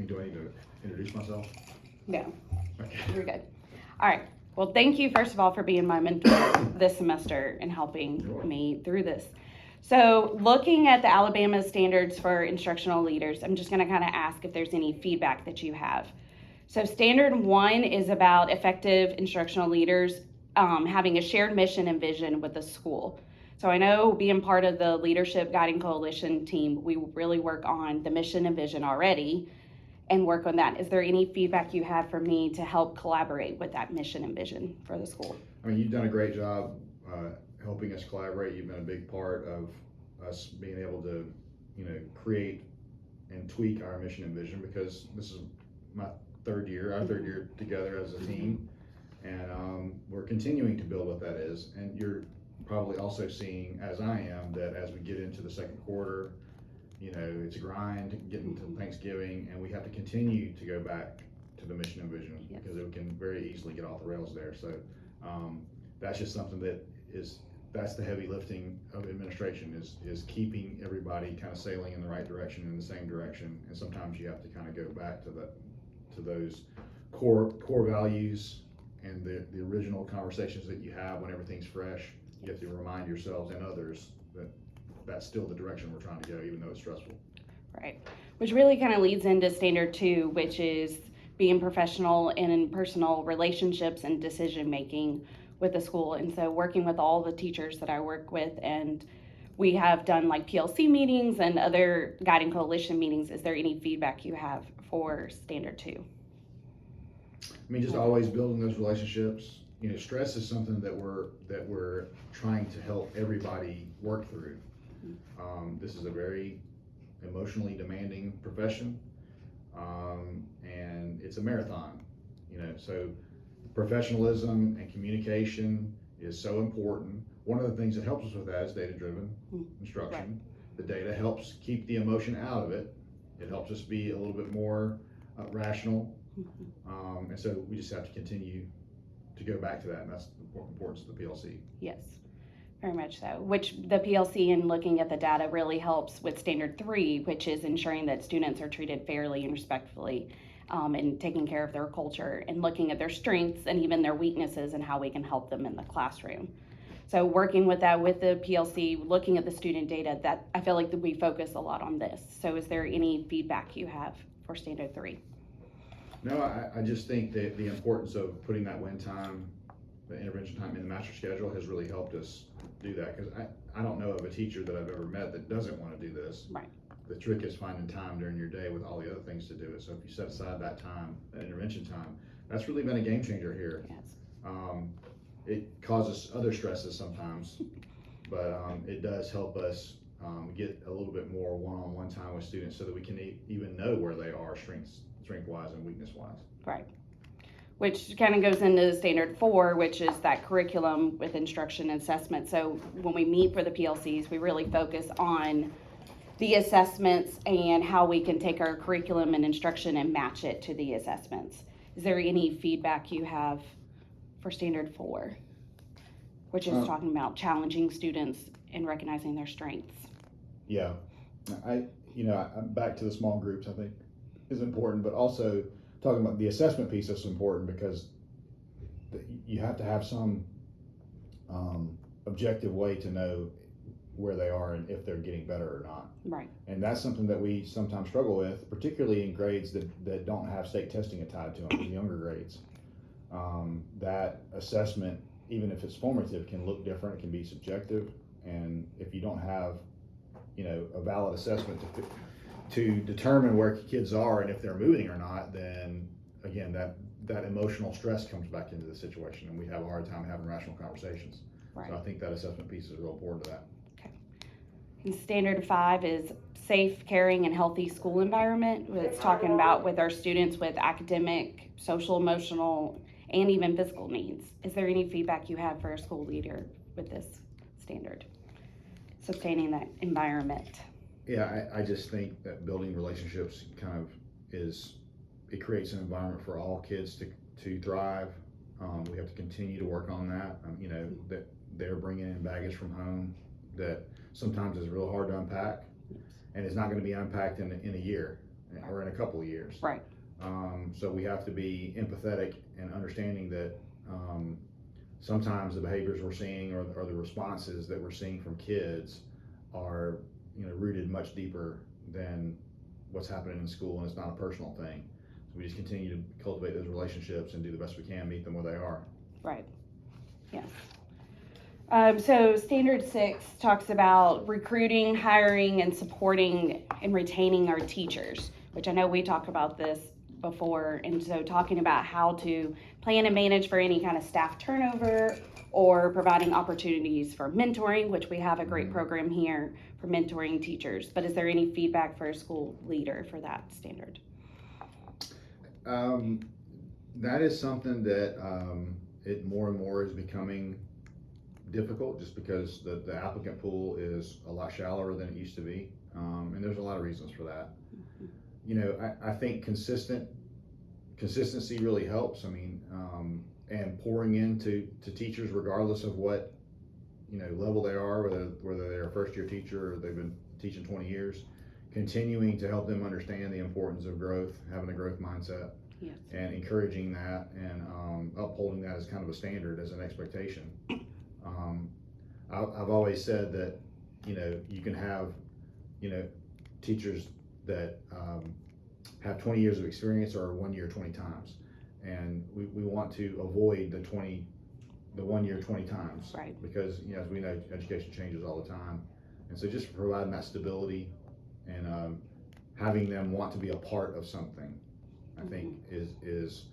Do I need to introduce myself? No, Okay. you're good. All right. Well, thank you, first of all, for being my mentor this semester and helping me through this. So, looking at the Alabama standards for instructional leaders, I'm just going to kind of ask if there's any feedback that you have. So, standard 1 is about effective instructional leaders having a shared mission and vision with the school. So, I know being part of the Leadership Guiding Coalition team, we really work on the mission and vision already and work on that. Is there any feedback you have for me to help collaborate with that mission and vision for the school? I mean, you've done a great job helping us collaborate. You've been a big part of us being able to, create and tweak our mission and vision, because this is my our third year together as a team, and we're continuing to build what that is. And you're probably also seeing, as I am, that as we get into the second quarter, it's a grind getting to Thanksgiving, and we have to continue to go back to the mission and vision, Yes. because it can very easily get off the rails there. So that's just something that's the heavy lifting of administration, is keeping everybody kind of sailing in the right direction, in the same direction. And sometimes you have to kind of go back to those core values and the original conversations that you have when everything's fresh. You have to remind yourselves and others that that's still the direction we're trying to go, even though it's stressful. Right. Which really kind of leads into standard 2, which is being professional and in personal relationships and decision making with the school. And so working with all the teachers that I work with, and we have done like PLC meetings and other guiding coalition meetings. Is there any feedback you have for standard 2? I mean, just always building those relationships. Stress is something that we're trying to help everybody work through. This is a very emotionally demanding profession, and it's a marathon. So professionalism and communication is so important. One of the things that helps us with that is data-driven instruction. Right. The data helps keep the emotion out of it. It helps us be a little bit more rational, and so we just have to continue to go back to that, and that's the importance of the PLC. Yes, very much so. Which the PLC and looking at the data really helps with standard 3, which is ensuring that students are treated fairly and respectfully, and taking care of their culture and looking at their strengths and even their weaknesses and how we can help them in the classroom. So working with that with the PLC, looking at the student data, that I feel like that we focus a lot on this. So is there any feedback you have for standard 3? No, I just think that the importance of putting that win time, the intervention time in the master schedule has really helped us do that, because I don't know of a teacher that I've ever met that doesn't want to do this. Right. The trick is finding time during your day with all the other things to do it. So if you set aside that time, that intervention time, that's really been a game changer here. Yes. It causes other stresses sometimes, but it does help us get a little bit more one-on-one time with students, so that we can even know where they are strength-wise and weakness-wise. Right. Which kind of goes into standard 4, which is that curriculum with instruction and assessment. So when we meet for the PLCs, we really focus on the assessments and how we can take our curriculum and instruction and match it to the assessments. Is there any feedback you have for standard 4, which is talking about challenging students and recognizing their strengths? Yeah, I'm back to the small groups, I think is important, but also talking about the assessment piece is important, because you have to have some objective way to know where they are and if they're getting better or not. Right. And that's something that we sometimes struggle with, particularly in grades that don't have state testing tied to them, the younger grades. That assessment, even if it's formative, can look different, it can be subjective, and if you don't have a valid assessment to determine where kids are and if they're moving or not, then again that emotional stress comes back into the situation, and we have a hard time having rational conversations. Right. So I think that assessment piece is real important to that. Okay. And standard 5 is safe, caring, and healthy school environment. It's talking about with our students with academic, social, emotional, and even physical needs. Is there any feedback you have for a school leader with this standard? Sustaining that environment. Yeah, I just think that building relationships it creates an environment for all kids to thrive. We have to continue to work on that. That they're bringing in baggage from home that sometimes is real hard to unpack, and it's not going to be unpacked in a year. or in a couple of years. Right. So we have to be empathetic and understanding that sometimes the behaviors we're seeing or the responses that we're seeing from kids are, rooted much deeper than what's happening in school, and it's not a personal thing. So we just continue to cultivate those relationships and do the best we can, meet them where they are. Right. Yes. So standard 6 talks about recruiting, hiring, and supporting and retaining our teachers, which I know we talked about this before. And so talking about how to plan and manage for any kind of staff turnover or providing opportunities for mentoring, which we have a great program here for mentoring teachers. But is there any feedback for a school leader for that standard? That is something that it more and more is becoming difficult, just because the applicant pool is a lot shallower than it used to be, and there's a lot of reasons for that. I think consistency really helps. And pouring into teachers, regardless of what level they are, whether they're a first-year teacher or they've been teaching 20 years, continuing to help them understand the importance of growth, having a growth mindset. Yes. And encouraging that and upholding that as kind of a standard, as an expectation. I've always said that you can have teachers that have 20 years of experience or 1 year 20 times, and we want to avoid the 1 year 20 times, right? Because as we know, education changes all the time, and so just providing that stability and having them want to be a part of something, I think is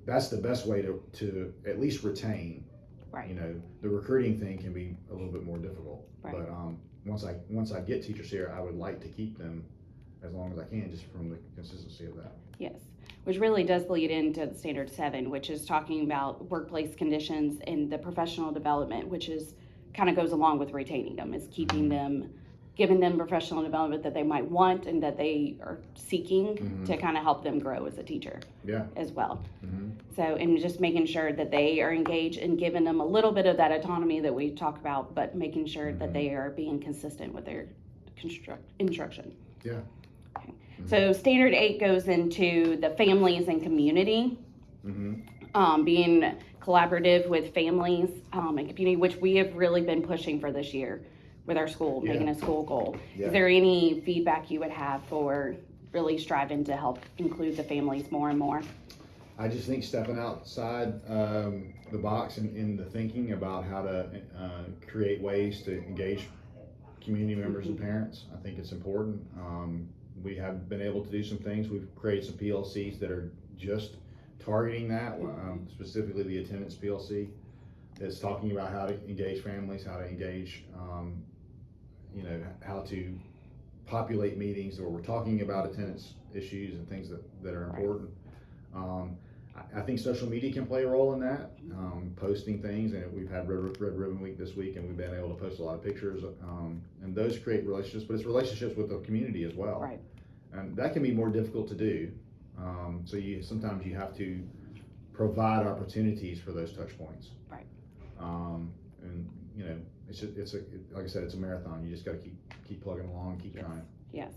that's the best way to at least retain. Right. The recruiting thing can be a little bit more difficult. Right. But once I get teachers here, I would like to keep them as long as I can, just from the consistency of that. Yes, which really does lead into the standard 7, which is talking about workplace conditions and the professional development, which is kind of goes along with retaining them, is keeping them, giving them professional development that they might want and that they are seeking to kind of help them grow as a teacher. Yeah. As well. So, and just making sure that they are engaged and giving them a little bit of that autonomy that we talk about, but making sure that they are being consistent with their instruction. Yeah. Okay. So standard 8 goes into the families and community, being collaborative with families and community, which we have really been pushing for this year with our school, making a school goal. Is there any feedback you would have for really striving to help include the families more and more? I just think stepping outside the box in the thinking about how to create ways to engage community members and parents, I think it's important. We have been able to do some things. We've created some PLCs that are just targeting that, specifically the attendance PLC. It's talking about how to engage families, how to engage, how to populate meetings where we're talking about attendance issues and things that are important. I think social media can play a role in that, posting things, and we've had Red Ribbon Week this week, and we've been able to post a lot of pictures, and those create relationships, but it's relationships with the community as well. Right. And that can be more difficult to do. So sometimes you have to provide opportunities for those touch points. Right. And it's like I said, it's a marathon. You just got to keep plugging along, keep trying. Yes.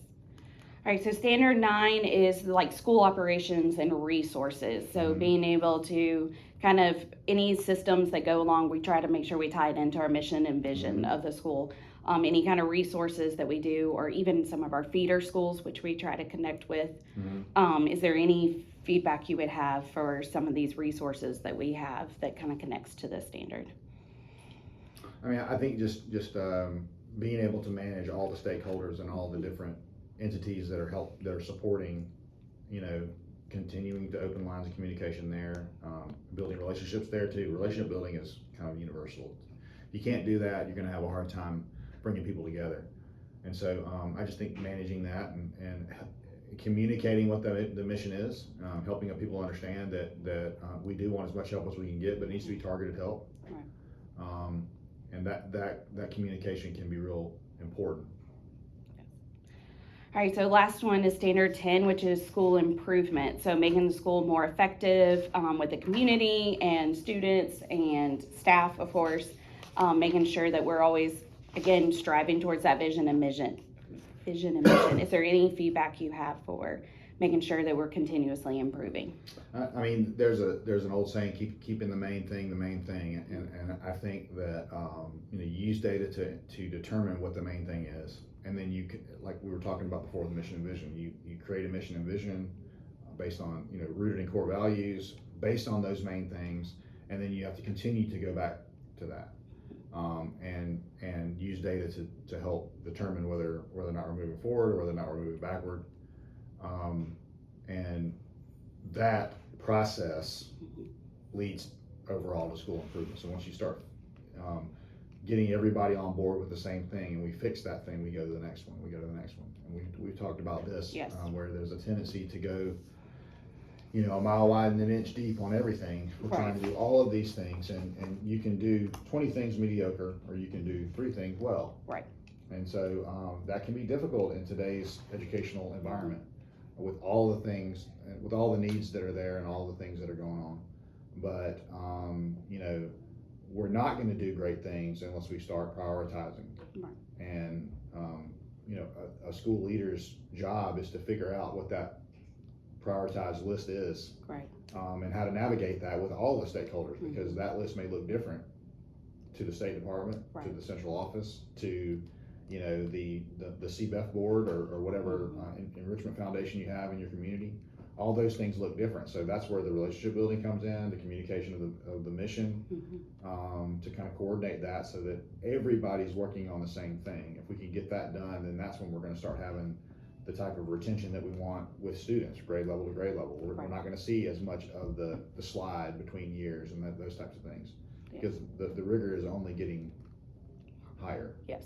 All right, so standard 9 is like school operations and resources. So being able to kind of any systems that go along, we try to make sure we tie it into our mission and vision of the school. Any kind of resources that we do, or even some of our feeder schools, which we try to connect with. Is there any feedback you would have for some of these resources that we have that kind of connects to this standard? I think just being able to manage all the stakeholders and all the different entities that are supporting, continuing to open lines of communication there, building relationships there too. Relationship building is kind of universal. If you can't do that, you're going to have a hard time bringing people together. And so I just think managing that and communicating what the mission is, helping people understand that we do want as much help as we can get, but it needs to be targeted help. Right. And that communication can be real important. All right, so last one is standard 10, which is school improvement. So making the school more effective with the community and students and staff, of course, making sure that we're always, again, striving towards that vision and mission vision and mission. Is there any feedback you have for making sure that we're continuously improving? I mean, there's an old saying, keeping the main thing, and I think that you use data to determine what the main thing is, and then you can, like we were talking about before, the mission and vision. You create a mission and vision based on rooted in core values, based on those main things, and then you have to continue to go back to that, and use data to help determine whether or not we're moving forward or whether or not we're moving backward, and that process leads overall to school improvement. So once you start getting everybody on board with the same thing, and we fix that thing, we go to the next one, and we've talked about this. Yes. Where there's a tendency to go a mile wide and an inch deep on everything. We're trying to do all of these things, and you can do 20 things mediocre, or you can do 3 things well. Right. And so that can be difficult in today's educational environment, with all the things, with all the needs that are there and all the things that are going on. But we're not going to do great things unless we start prioritizing. Right. And a school leader's job is to figure out what that prioritized list is, Right. And how to navigate that with all the stakeholders, because that list may look different to the State Department, Right. to the central office, to the CBEF board, or whatever enrichment foundation you have in your community. All those things look different. So that's where the relationship building comes in, the communication of the mission, to kind of coordinate that so that everybody's working on the same thing. If we can get that done, then that's when we're going to start having the type of retention that we want with students, grade level to grade level. We're not going to see as much of the slide between years and those types of things, because the rigor is only getting higher. Yes.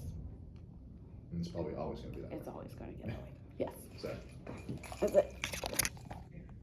And it's probably always going to be that way. It's always going to get that way. Yes. So That's it.